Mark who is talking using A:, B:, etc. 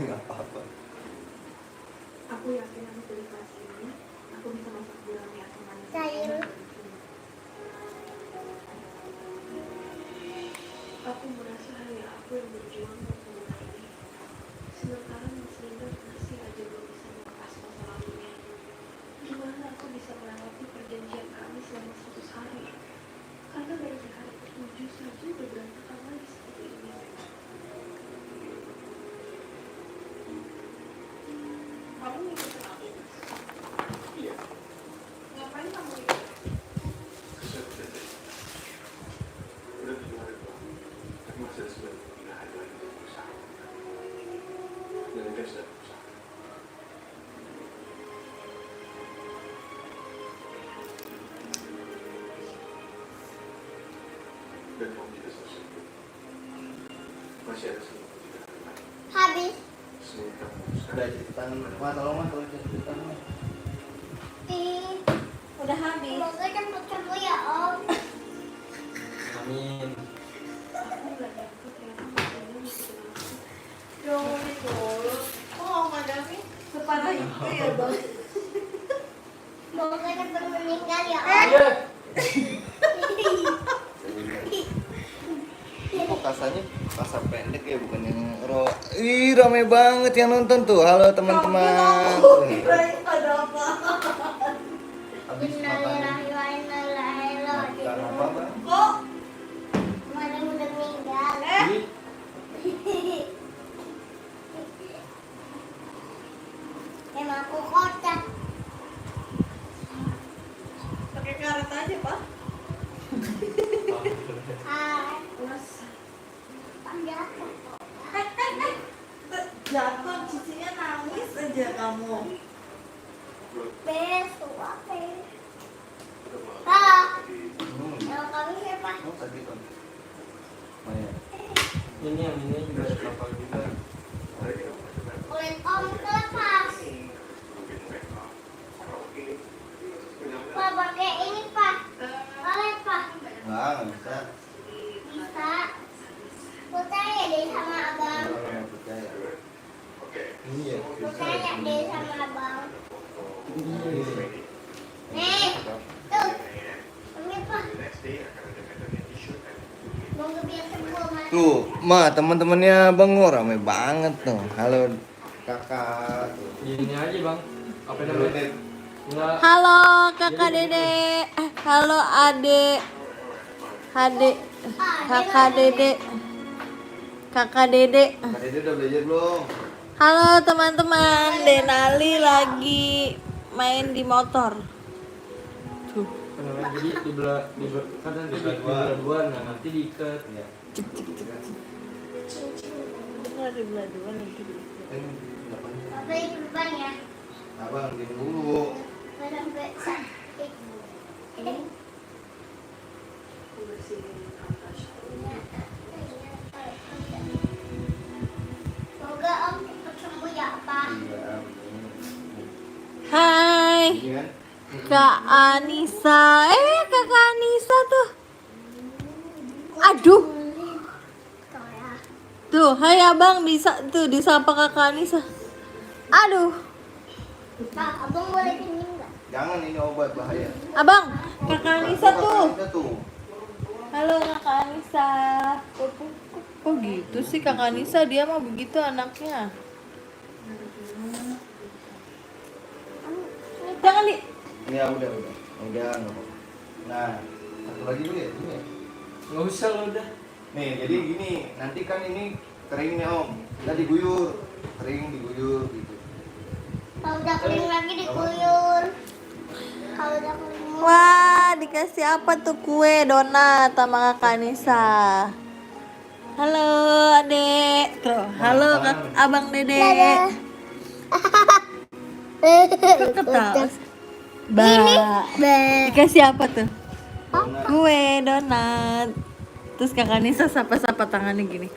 A: Nggak apa-apa.
B: Aku yakin aku dari kelas ini aku bisa masak gulai yang manis.
C: Cair.
B: Aku merasa ya aku yang berjuang untuk gulai ini. Sementara Mas Linda masih aja belum bisa melepas masa lalunya. Gimana aku bisa melewati perjanjian kami selama 100 hari? Karena baru di hari ke-7 saja udah berantakan lagi seperti ini. Kamu ngikutin aku, Mas?
A: Iya.
B: Ngapain kamu ngikutin?
A: Udah 7 hari doang. Tapi masih ada 93 hari lagi untuk berusaha. Dan kita sudah berusaha. Dan kamu juga selesai. Masih ada 93 hari lagi.
C: Habis.
A: Semoga kamu berusaha.
D: Udah cepetan, Mah tolong Mah kalau cepetan Mah.
C: Udah habis. Semoga cepet sembuh ya Om.
D: Amin.
B: Aku nggak nyangka ternyata Mas Linda ngikutin aku.
E: Jangan itu. Oh, Madam ini separah itu ya, Bang.
C: Semoga cepet meninggal ya Om.
D: Iya. Kok kasanya kasa pendek ya, bukan yang Ih, rame banget yang nonton tuh. Halo teman-teman.
E: Ada apa?
D: Habis makan.
C: Innalillahi wa inna ilaihi
D: Makan
C: raji'un.
D: apa, Bang?
E: Kok?
C: Mana udah meninggal.
D: Ih,
C: Emang aku kocak.
E: Pakai karet aja, Pak.
B: Mas,
C: Panjang.
E: Jatuh, cicinya nangis aja kamu.
C: Besok apa? Halo.
D: hmm.
C: Nama kami siapa?
D: Oh, tadi kan. Maya. Ini yang ini juga kapal juga.
C: Kulit Om kelepas. Pak pakai ini Pak. Boleh Pak.
D: Nggak bisa.
C: Bisa. Percaya deh sama abang.
D: Kalau nggak percaya. Iya, bisa.
C: Percaya deh sama abang.
D: Iya.
C: Nih. Tuh. Ini Pak. Moga biar sembuh Mas.
D: Tuh, Ma, teman-temannya Bang Ngo rame banget tuh. Halo kakak. Tuh.
F: Ini aja bang, apa namanya? Enggak.
E: Halo kakak dede, halo adek, kakak dede, kakak dede.
D: Kak Dede udah belajar belum?
E: Halo teman-teman, Denali lagi main di motor. Tuh,
F: Kenapa jadi di belah kadang di belah dua, nah nanti diikat.
D: Iya.
E: bener di belah dua nanti.
C: Apa yang depan ya?
D: Abang diam dulu.
C: Sampai sakit.
B: aku bersihin atas.
C: Semoga Om cepat sembuh ya Pak.
D: Iya.
E: Hai,
D: Ini kan?
E: Kak Anissa. Kakak Anissa tuh. Aduh, tuh, hai abang bisa tuh disapa Kakak Anissa. Aduh,
C: Pak, abang boleh pinjam nggak?
D: Jangan, ini obat bahaya.
E: abang, Kakak Anissa tuh.
D: Kakak tuh.
E: Halo Kakak Anissa. Kok gitu sih Kakak Anissa, dia mah begitu anaknya. Jangan di.
D: Ini ya udah. Udah nggak apa-apa. Nah, satu lagi dulu ya, ini ya.
F: Nggak usah lo udah.
D: Nih, jadi gini, nanti kan ini kering nih Om. Kita diguyur, kering diguyur gitu.
C: Kalau udah kering lagi diguyur. Kalau udah kering
E: Wah, dikasih apa tuh kue donat sama Kakak Anissa. Halo adek. Tuh, halo abang dede. Kok ketawa? Dikasih apa tuh? Kue donat. Terus Kakak Anissa sapa-sapa tangannya gini.